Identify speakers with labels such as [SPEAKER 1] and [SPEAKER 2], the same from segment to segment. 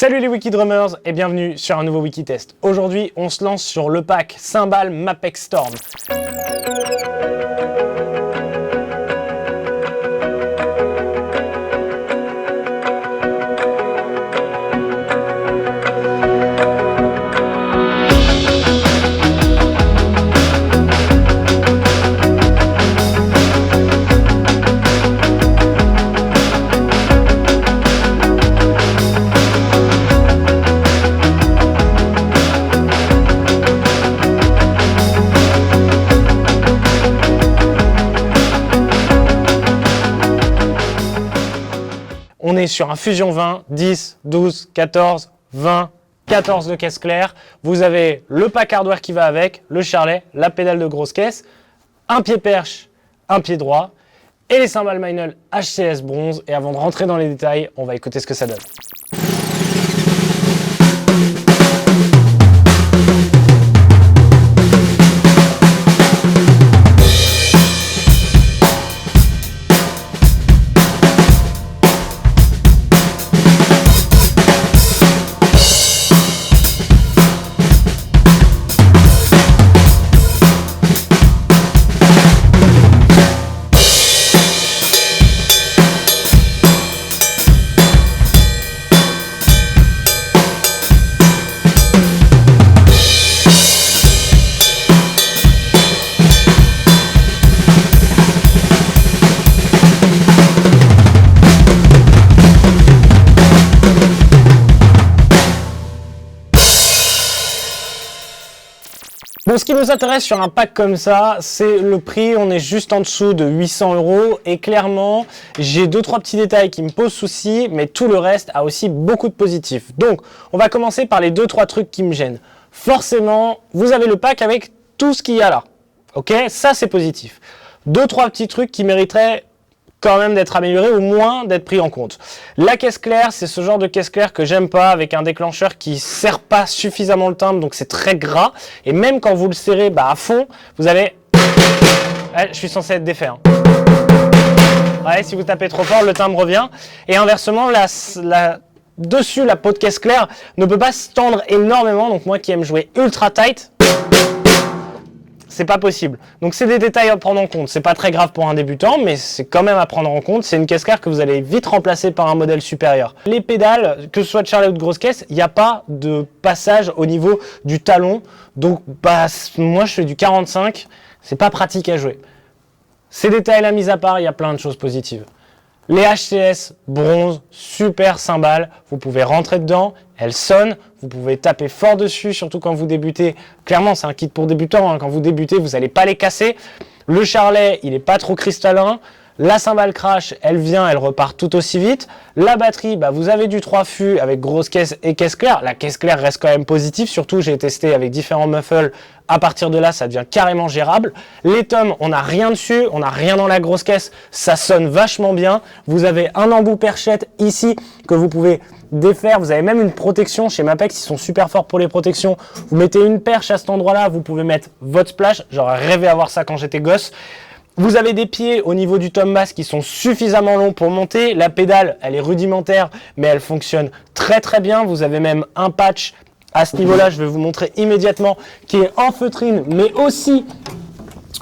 [SPEAKER 1] Salut les Wikidrummers et bienvenue sur un nouveau Wikitest. Aujourd'hui, on se lance sur le pack Cymbal Mapex Storm. On est sur un Fusion 20, 10, 12, 14, 20, 14 de caisse claire. Vous avez le pack hardware qui va avec, le charlet, la pédale de grosse caisse, un pied perche, un pied droit et les cymbales Meinl HCS bronze. Et avant de rentrer dans les détails, on va écouter ce que ça donne. Bon, ce qui nous intéresse sur un pack comme ça, c'est le prix. On est juste en dessous de 800 € et clairement, j'ai 2-3 petits détails qui me posent souci, mais tout le reste a aussi beaucoup de positifs. Donc, on va commencer par les 2-3 trucs qui me gênent. Forcément, vous avez le pack avec tout ce qu'il y a là. Ok, ça c'est positif. 2-3 petits trucs qui mériteraient quand même d'être amélioré ou moins d'être pris en compte. La caisse claire, c'est ce genre de caisse claire que j'aime pas, avec un déclencheur qui serre pas suffisamment le timbre, donc c'est très gras. Et même quand vous le serrez à fond, vous avez... Ouais, je suis censé être défait. Hein. Ouais, si vous tapez trop fort, le timbre revient. Et inversement, dessus, la peau de caisse claire ne peut pas se tendre énormément. Donc moi qui aime jouer ultra tight, c'est pas possible. Donc c'est des détails à prendre en compte. C'est pas très grave pour un débutant, mais c'est quand même à prendre en compte. C'est une caisse claire que vous allez vite remplacer par un modèle supérieur. Les pédales, que ce soit de charlet ou de grosse caisse, il n'y a pas de passage au niveau du talon. Donc moi je fais du 45, c'est pas pratique à jouer. Ces détails là mis à part, il y a plein de choses positives. Les HCS bronze, super cymbales, vous pouvez rentrer dedans, elles sonnent, vous pouvez taper fort dessus, surtout quand vous débutez. Clairement, c'est un kit pour débutants, hein. Quand vous débutez, vous n'allez pas les casser. Le charlet, il n'est pas trop cristallin. La cymbale crash, elle vient, elle repart tout aussi vite. La batterie, vous avez du 3 fûts avec grosse caisse et caisse claire. La caisse claire reste quand même positive, surtout j'ai testé avec différents muffles. À partir de là, ça devient carrément gérable. Les tomes, on n'a rien dessus, on n'a rien dans la grosse caisse. Ça sonne vachement bien. Vous avez un embout perchette ici que vous pouvez défaire. Vous avez même une protection chez Mapex, ils sont super forts pour les protections. Vous mettez une perche à cet endroit-là, vous pouvez mettre votre splash. J'aurais rêvé d'avoir ça quand j'étais gosse. Vous avez des pieds au niveau du tom bass qui sont suffisamment longs pour monter. La pédale, elle est rudimentaire, mais elle fonctionne très très bien. Vous avez même un patch à ce niveau-là, je vais vous montrer immédiatement, qui est en feutrine, mais aussi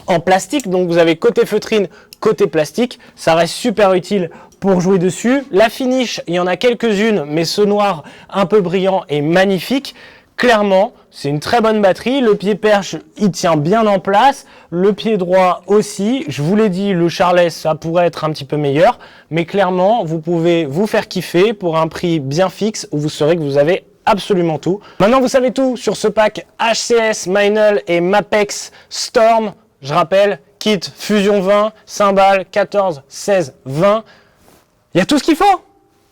[SPEAKER 1] en plastique. Donc vous avez côté feutrine, côté plastique. Ça reste super utile pour jouer dessus. La finish, il y en a quelques-unes, mais ce noir un peu brillant est magnifique. Clairement, c'est une très bonne batterie. Le pied perche, il tient bien en place. Le pied droit aussi. Je vous l'ai dit, le charlet, ça pourrait être un petit peu meilleur. Mais clairement, vous pouvez vous faire kiffer pour un prix bien fixe où vous saurez que vous avez absolument tout. Maintenant, vous savez tout sur ce pack HCS, Meinl et Mapex Storm. Je rappelle, kit Fusion 20, cymbales 14, 16, 20. Il y a tout ce qu'il faut.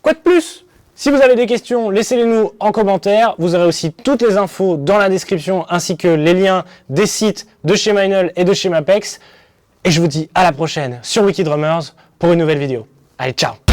[SPEAKER 1] Quoi de plus ? Si vous avez des questions, laissez-les nous en commentaire. Vous aurez aussi toutes les infos dans la description ainsi que les liens des sites de chez Meinl et de chez Mapex. Et je vous dis à la prochaine sur Wikidrummers pour une nouvelle vidéo. Allez, ciao!